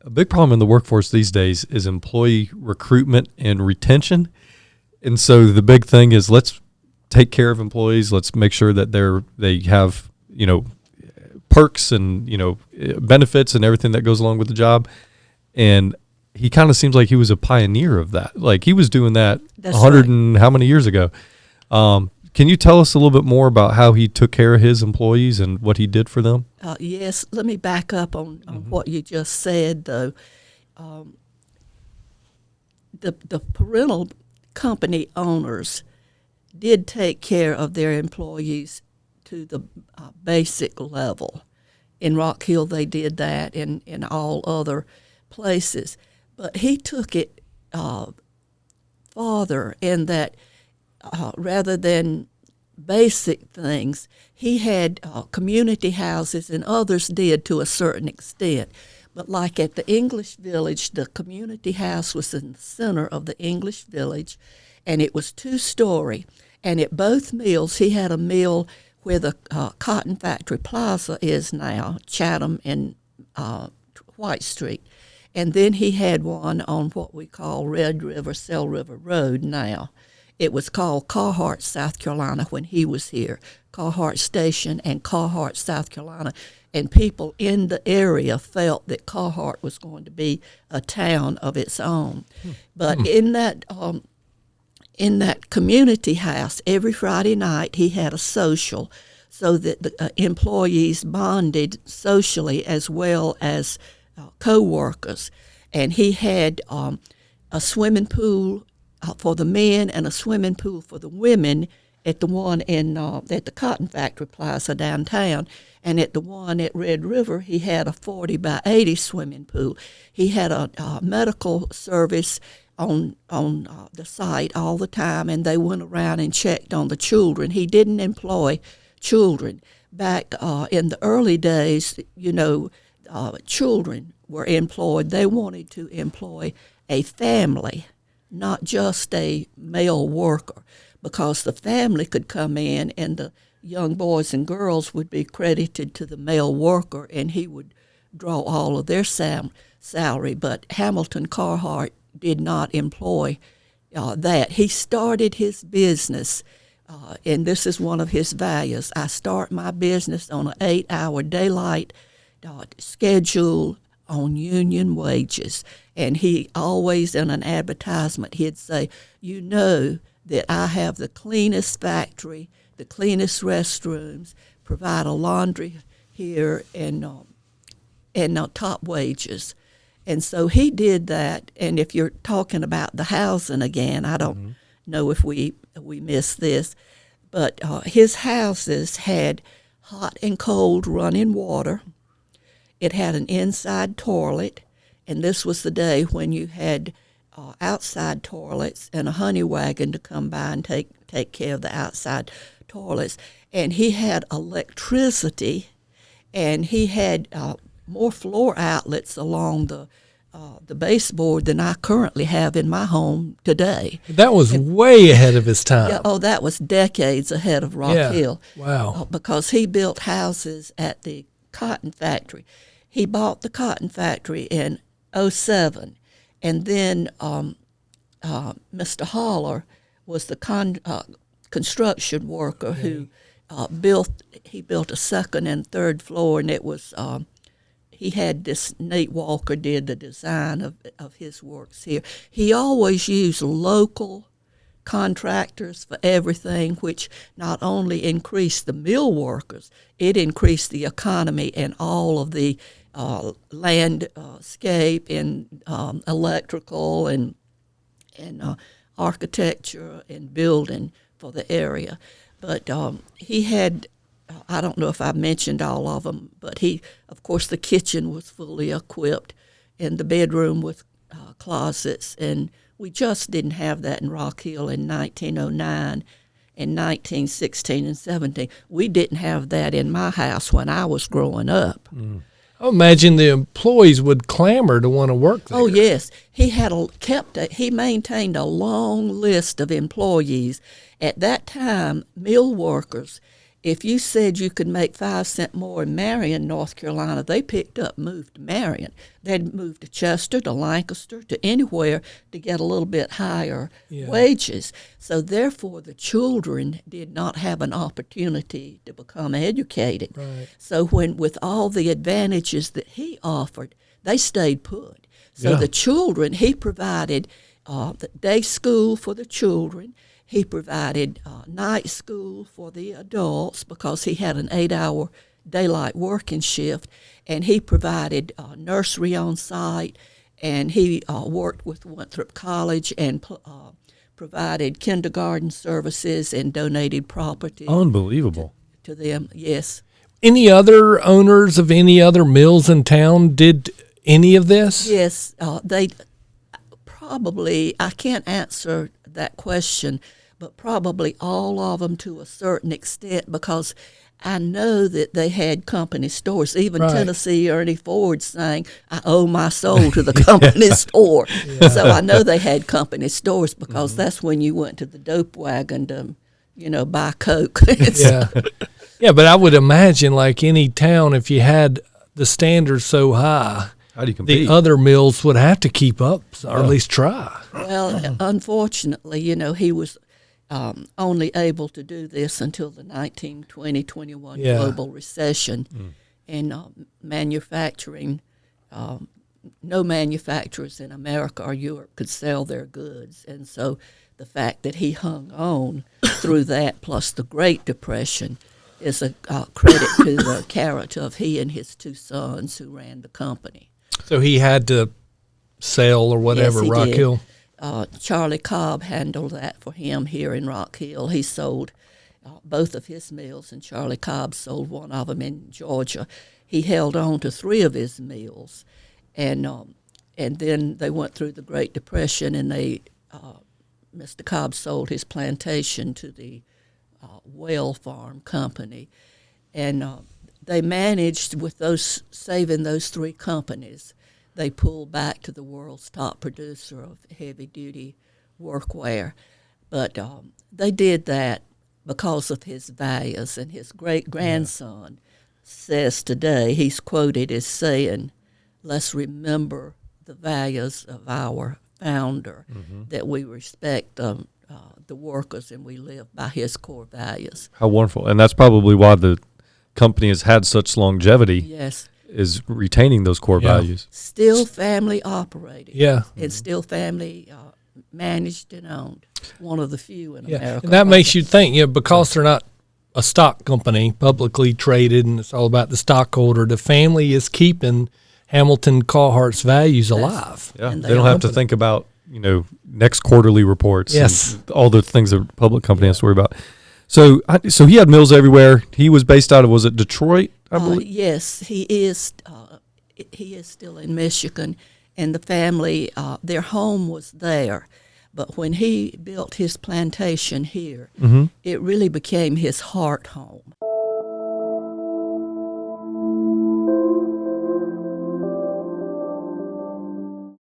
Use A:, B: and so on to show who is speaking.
A: a big problem in the workforce these days is employee recruitment and retention. And so the big thing is let's take care of employees. Let's make sure that they have, perks and, benefits and everything that goes along with the job. And he kind of seems like he was a pioneer of that. Like he was doing that
B: That's
A: 100
B: right.
A: and how many years ago? Can you tell us a little bit more about how he took care of his employees and what he did for them?
B: Yes, let me back up on what you just said, though. The parental company owners did take care of their employees to the basic level. In Rock Hill, they did that, and in all other places. But he took it farther in that rather than basic things, he had community houses, and others did to a certain extent. But like at the English Village, the community house was in the center of the English Village, and it was 2-story. And at both mills, he had a mill where the Cotton Factory Plaza is now, Chatham and White Street. And then he had one on what we call Red River, Cell River Road now. It was called Carhartt, South Carolina, when he was here. Carhartt Station and Carhartt, South Carolina. And people in the area felt that Carhartt was going to be a town of its own. But in that community house, every Friday night he had a social so that the employees bonded socially as well as co-workers. And he had a swimming pool for the men and a swimming pool for the women at the one at the Cotton Factory Plaza downtown. And at the one at Red River, he had a 40 by 80 swimming pool. He had a medical service on the site all the time, and they went around and checked on the children. He didn't employ children. Back in the early days, children were employed. They wanted to employ a family, not just a male worker, because the family could come in and the young boys and girls would be credited to the male worker, and he would draw all of their salary. But Hamilton Carhartt did not employ that. He started his business, and this is one of his values. I start my business on an 8-hour daylight schedule on union wages. And he always, in an advertisement, he'd say, that I have the cleanest factory, the cleanest restrooms, provide a laundry here, and top wages. And so he did that. And if you're talking about the housing again, I don't know if we missed this, but his houses had hot and cold running water. It had an inside toilet, and this was the day when you had outside toilets and a honey wagon to come by and take care of the outside toilets. And he had electricity, and he had more floor outlets along the baseboard than I currently have in my home today.
C: That was way ahead of his time.
B: Yeah, that was decades ahead of Rock Hill.
C: Wow.
B: Because he built houses at the cotton factory. He bought the cotton factory in 2007, and then Mr. Holler was the construction worker who built a second and third floor, and it was he had this Nate Walker did the design of his works here. He always used local contractors for everything, which not only increased the mill workers, it increased the economy and all of the landscape and electrical and architecture and building for the area. But he had, I don't know if I mentioned all of them, but of course, the kitchen was fully equipped, and the bedroom with closets, and we just didn't have that in Rock Hill in 1909 and 1916 and 17. We didn't have that in my house when I was growing up.
C: I imagine the employees would clamor to want to work there.
B: Oh yes, he maintained a long list of employees. At that time, mill workers if you said you could make 5 cents more in Marion, North Carolina, they picked up, moved to Marion. They'd moved to Chester, to Lancaster, to anywhere to get a little bit higher wages. So therefore, the children did not have an opportunity to become educated.
C: Right.
B: So with all the advantages that he offered, they stayed put. So the children, he provided the day school for the children. He provided night school for the adults because he had an 8-hour daylight working shift, and he provided nursery on site, and he worked with Winthrop College and provided kindergarten services and donated property.
A: Unbelievable.
B: To them, yes.
C: Any other owners of any other mills in town did any of this?
B: Yes, they probably, I can't answer that question, but probably all of them to a certain extent, because I know that they had company stores. Even Tennessee Ernie Ford sang, "I owe my soul to the company store." So I know they had company stores because that's when you went to the dope wagon to, buy Coke.
C: Yeah, but I would imagine, like any town, if you had the standards so high,
A: how do you compete?
C: The other mills would have to keep up, or at least try.
B: Well, unfortunately, he was only able to do this until the 1920-21 global recession. And manufacturing, no manufacturers in America or Europe could sell their goods. And so the fact that he hung on through that, plus the Great Depression, is a credit to the character of he and his 2 sons who ran the company.
C: So he had to sell or whatever,
B: Yes, he
C: Rock
B: did.
C: Hill?
B: Charlie Cobb handled that for him here in Rock Hill. He sold both of his mills, and Charlie Cobb sold one of them in Georgia. He held on to 3 of his mills, and then they went through the Great Depression, and Mr. Cobb sold his plantation to the Well Farm Company, and they managed, with saving those 3 companies, they pulled back to the world's top producer of heavy-duty workwear. But they did that because of his values, and his great-grandson says today, he's quoted as saying, "Let's remember the values of our founder, that we respect the workers and we live by his core values."
A: How wonderful. And that's probably why the company has had such longevity.
B: Yes.
A: Is retaining those core values.
B: Still family operated.
C: Yeah.
B: And still family managed and owned. One of the few in America.
C: And that makes you think, because they're not a stock company, publicly traded, and it's all about the stockholder, the family is keeping Hamilton Carhartt's values alive.
A: Yeah, they don't have to think about, next quarterly reports and all the things that a public company has to worry about. So he had mills everywhere. He was based out of, was it Detroit, I believe?
B: Yes, he is. He is still in Michigan, and the family, their home was there. But when he built his plantation here, it really became his heart home.